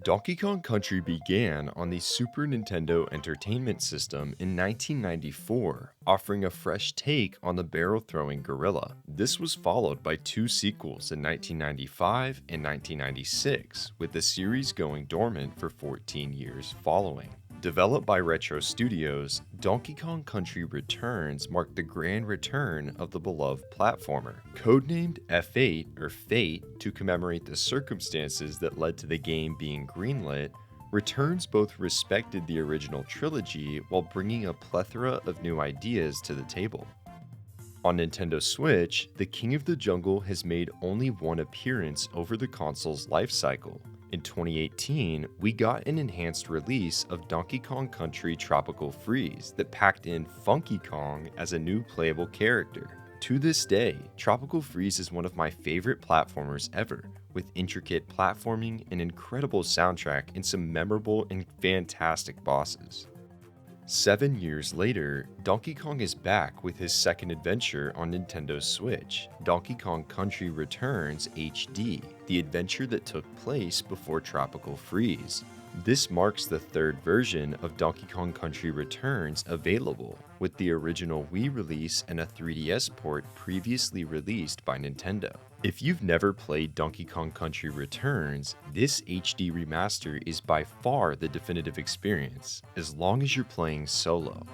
Donkey Kong Country began on the Super Nintendo Entertainment System in 1994, offering a fresh take on the barrel-throwing gorilla. This was followed by two sequels in 1995 and 1996, with the series going dormant for 14 years following. Developed by Retro Studios, Donkey Kong Country Returns marked the grand return of the beloved platformer. Codenamed F8 or Fate to commemorate the circumstances that led to the game being greenlit, Returns both respected the original trilogy while bringing a plethora of new ideas to the table. On Nintendo Switch, the King of the Jungle has made only one appearance over the console's lifecycle. In 2018, we got an enhanced release of Donkey Kong Country Tropical Freeze that packed in Funky Kong as a new playable character. To this day, Tropical Freeze is one of my favorite platformers ever, with intricate platforming, an incredible soundtrack, and some memorable and fantastic bosses. 7 years later, Donkey Kong is back with his second adventure on Nintendo Switch, Donkey Kong Country Returns HD, the adventure that took place before Tropical Freeze. This marks the third version of Donkey Kong Country Returns available, with the original Wii release and a 3DS port previously released by Nintendo. If you've never played Donkey Kong Country Returns, this HD remaster is by far the definitive experience, as long as you're playing solo.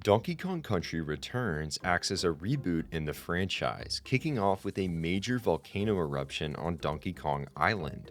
Donkey Kong Country Returns acts as a reboot in the franchise, kicking off with a major volcano eruption on Donkey Kong Island.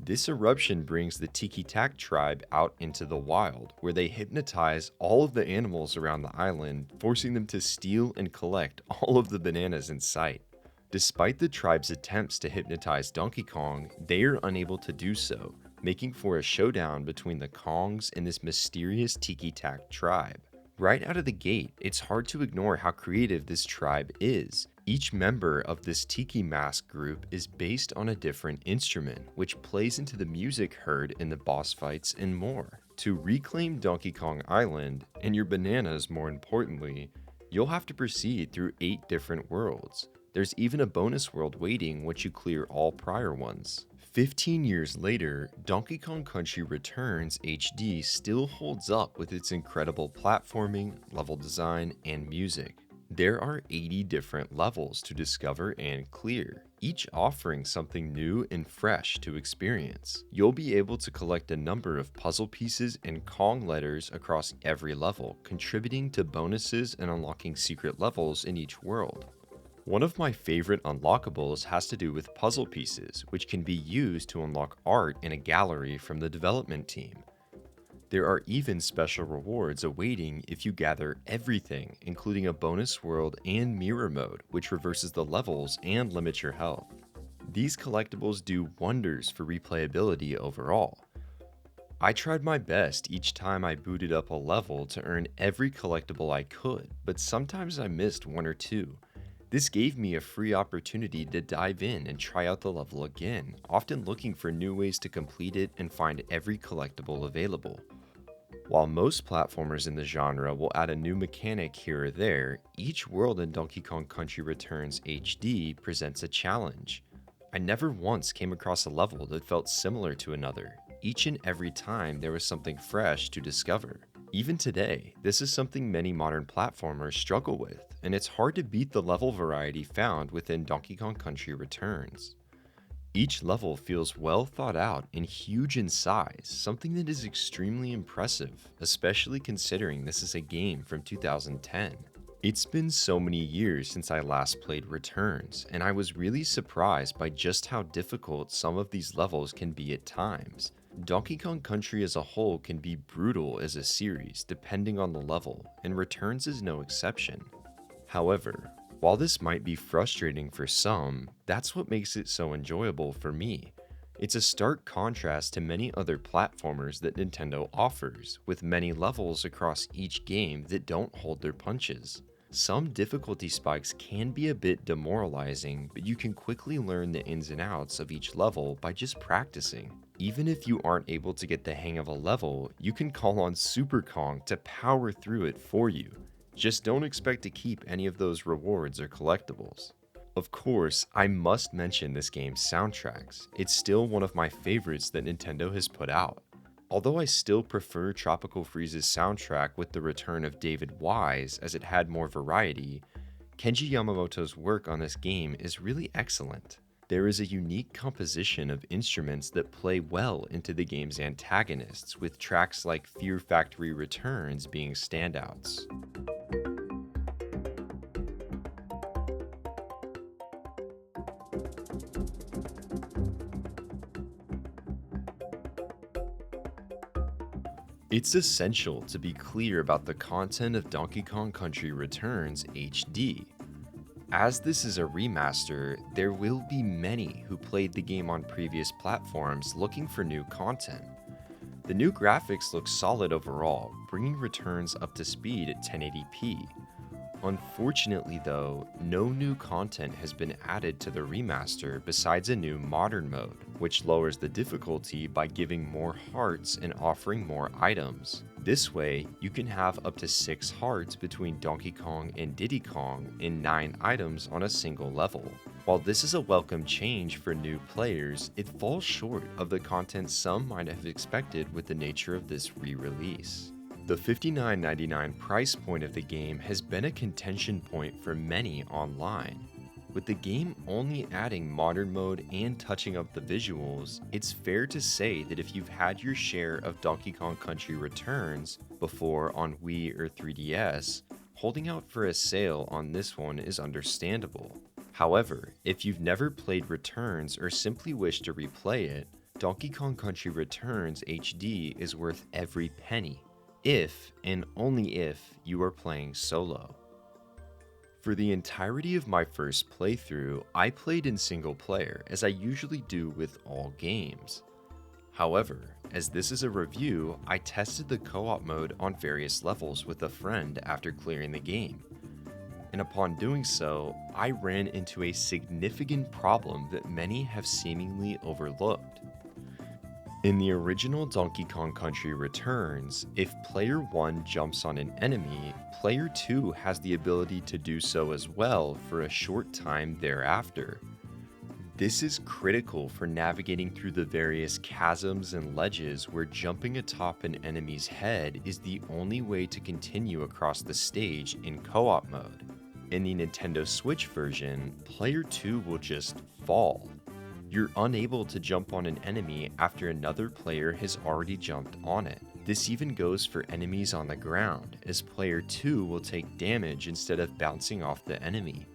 This eruption brings the Tiki Tak tribe out into the wild, where they hypnotize all of the animals around the island, forcing them to steal and collect all of the bananas in sight. Despite the tribe's attempts to hypnotize Donkey Kong, they are unable to do so, making for a showdown between the Kongs and this mysterious Tiki Tak tribe. Right out of the gate, it's hard to ignore how creative this tribe is. Each member of this Tiki Mask group is based on a different instrument, which plays into the music heard in the boss fights and more. To reclaim Donkey Kong Island, and your bananas more importantly, you'll have to proceed through 8 different worlds. There's even a bonus world waiting once you clear all prior ones. 15 years later, Donkey Kong Country Returns HD still holds up with its incredible platforming, level design, and music. There are 80 different levels to discover and clear, each offering something new and fresh to experience. You'll be able to collect a number of puzzle pieces and Kong letters across every level, contributing to bonuses and unlocking secret levels in each world. One of my favorite unlockables has to do with puzzle pieces, which can be used to unlock art in a gallery from the development team. There are even special rewards awaiting if you gather everything, including a bonus world and mirror mode, which reverses the levels and limits your health. These collectibles do wonders for replayability overall. I tried my best each time I booted up a level to earn every collectible I could, but sometimes I missed one or two. This gave me a free opportunity to dive in and try out the level again, often looking for new ways to complete it and find every collectible available. While most platformers in the genre will add a new mechanic here or there, each world in Donkey Kong Country Returns HD presents a challenge. I never once came across a level that felt similar to another. Each and every time there was something fresh to discover. Even today, this is something many modern platformers struggle with, and it's hard to beat the level variety found within Donkey Kong Country Returns. Each level feels well thought out and huge in size, something that is extremely impressive, especially considering this is a game from 2010. It's been so many years since I last played Returns, and I was really surprised by just how difficult some of these levels can be at times. Donkey Kong Country as a whole can be brutal as a series depending on the level, and Returns is no exception. However, while this might be frustrating for some, that's what makes it so enjoyable for me. It's a stark contrast to many other platformers that Nintendo offers, with many levels across each game that don't hold their punches. Some difficulty spikes can be a bit demoralizing, but you can quickly learn the ins and outs of each level by just practicing. Even if you aren't able to get the hang of a level, you can call on Super Kong to power through it for you. Just don't expect to keep any of those rewards or collectibles. Of course, I must mention this game's soundtracks. It's still one of my favorites that Nintendo has put out. Although I still prefer Tropical Freeze's soundtrack with the return of David Wise as it had more variety, Kenji Yamamoto's work on this game is really excellent. There is a unique composition of instruments that play well into the game's antagonists, with tracks like Fear Factory Returns being standouts. It's essential to be clear about the content of Donkey Kong Country Returns HD. As this is a remaster, there will be many who played the game on previous platforms looking for new content. The new graphics look solid overall, bringing Returns up to speed at 1080p. Unfortunately though, no new content has been added to the remaster besides a new modern mode, which lowers the difficulty by giving more hearts and offering more items. This way, you can have up to 6 hearts between Donkey Kong and Diddy Kong and 9 items on a single level. While this is a welcome change for new players, it falls short of the content some might have expected with the nature of this re-release. The $59.99 price point of the game has been a contention point for many online. With the game only adding modern mode and touching up the visuals, it's fair to say that if you've had your share of Donkey Kong Country Returns before on Wii or 3DS, holding out for a sale on this one is understandable. However, if you've never played Returns or simply wish to replay it, Donkey Kong Country Returns HD is worth every penny, if and only if you are playing solo. For the entirety of my first playthrough, I played in single player, as I usually do with all games. However, as this is a review, I tested the co-op mode on various levels with a friend after clearing the game. And upon doing so, I ran into a significant problem that many have seemingly overlooked. In the original Donkey Kong Country Returns, if Player 1 jumps on an enemy, Player 2 has the ability to do so as well for a short time thereafter. This is critical for navigating through the various chasms and ledges where jumping atop an enemy's head is the only way to continue across the stage in co-op mode. In the Nintendo Switch version, Player 2 will just fall. You're unable to jump on an enemy after another player has already jumped on it. This even goes for enemies on the ground, as Player 2 will take damage instead of bouncing off the enemy.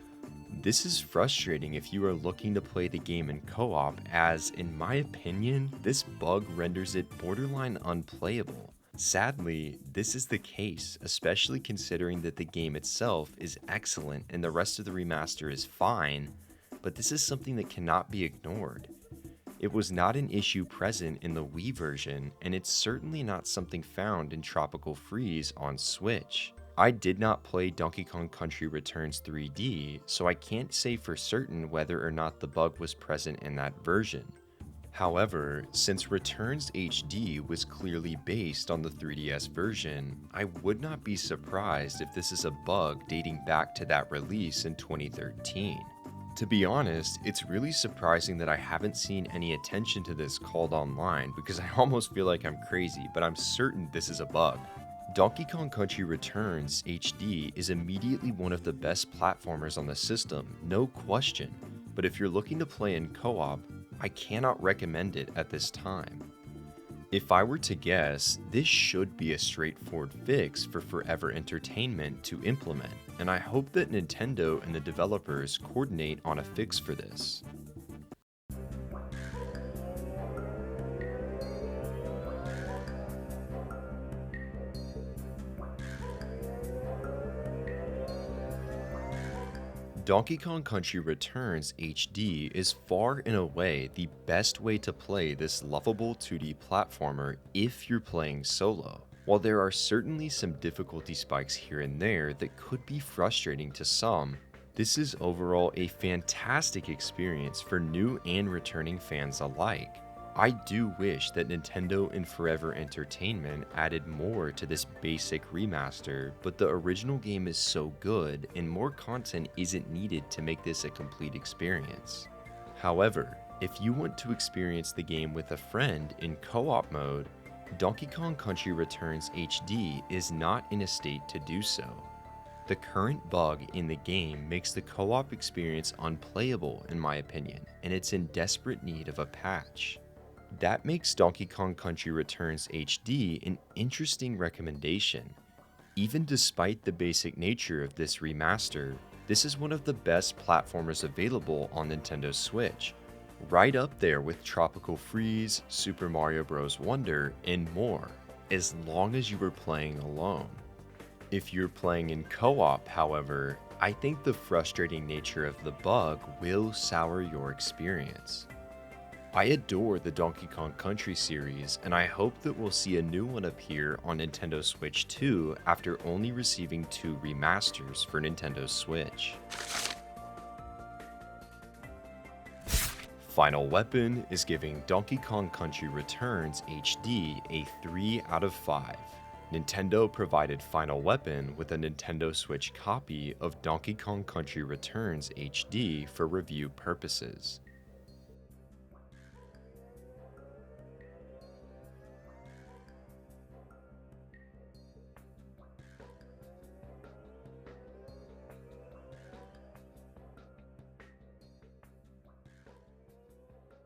This is frustrating if you are looking to play the game in co-op, as, in my opinion, this bug renders it borderline unplayable. Sadly, this is the case, especially considering that the game itself is excellent and the rest of the remaster is fine, but this is something that cannot be ignored. It was not an issue present in the Wii version, and it's certainly not something found in Tropical Freeze on Switch. I did not play Donkey Kong Country Returns 3D, so I can't say for certain whether or not the bug was present in that version. However, since Returns HD was clearly based on the 3DS version, I would not be surprised if this is a bug dating back to that release in 2013. To be honest, it's really surprising that I haven't seen any attention to this called online, because I almost feel like I'm crazy, but I'm certain this is a bug. Donkey Kong Country Returns HD is immediately one of the best platformers on the system, no question, but if you're looking to play in co-op, I cannot recommend it at this time. If I were to guess, this should be a straightforward fix for Forever Entertainment to implement, and I hope that Nintendo and the developers coordinate on a fix for this. Donkey Kong Country Returns HD is far and away the best way to play this lovable 2D platformer if you're playing solo. While there are certainly some difficulty spikes here and there that could be frustrating to some, this is overall a fantastic experience for new and returning fans alike. I do wish that Nintendo and Forever Entertainment added more to this basic remaster, but the original game is so good and more content isn't needed to make this a complete experience. However, if you want to experience the game with a friend in co-op mode, Donkey Kong Country Returns HD is not in a state to do so. The current bug in the game makes the co-op experience unplayable in my opinion, and it's in desperate need of a patch. That makes Donkey Kong Country Returns HD an interesting recommendation. Even despite the basic nature of this remaster, this is one of the best platformers available on Nintendo Switch, right up there with Tropical Freeze, Super Mario Bros. Wonder, and more, as long as you were playing alone. If you're playing in co-op, however, I think the frustrating nature of the bug will sour your experience. I adore the Donkey Kong Country series, and I hope that we'll see a new one appear on Nintendo Switch 2 after only receiving 2 remasters for Nintendo Switch. Final Weapon is giving Donkey Kong Country Returns HD a 3 out of 5. Nintendo provided Final Weapon with a Nintendo Switch copy of Donkey Kong Country Returns HD for review purposes.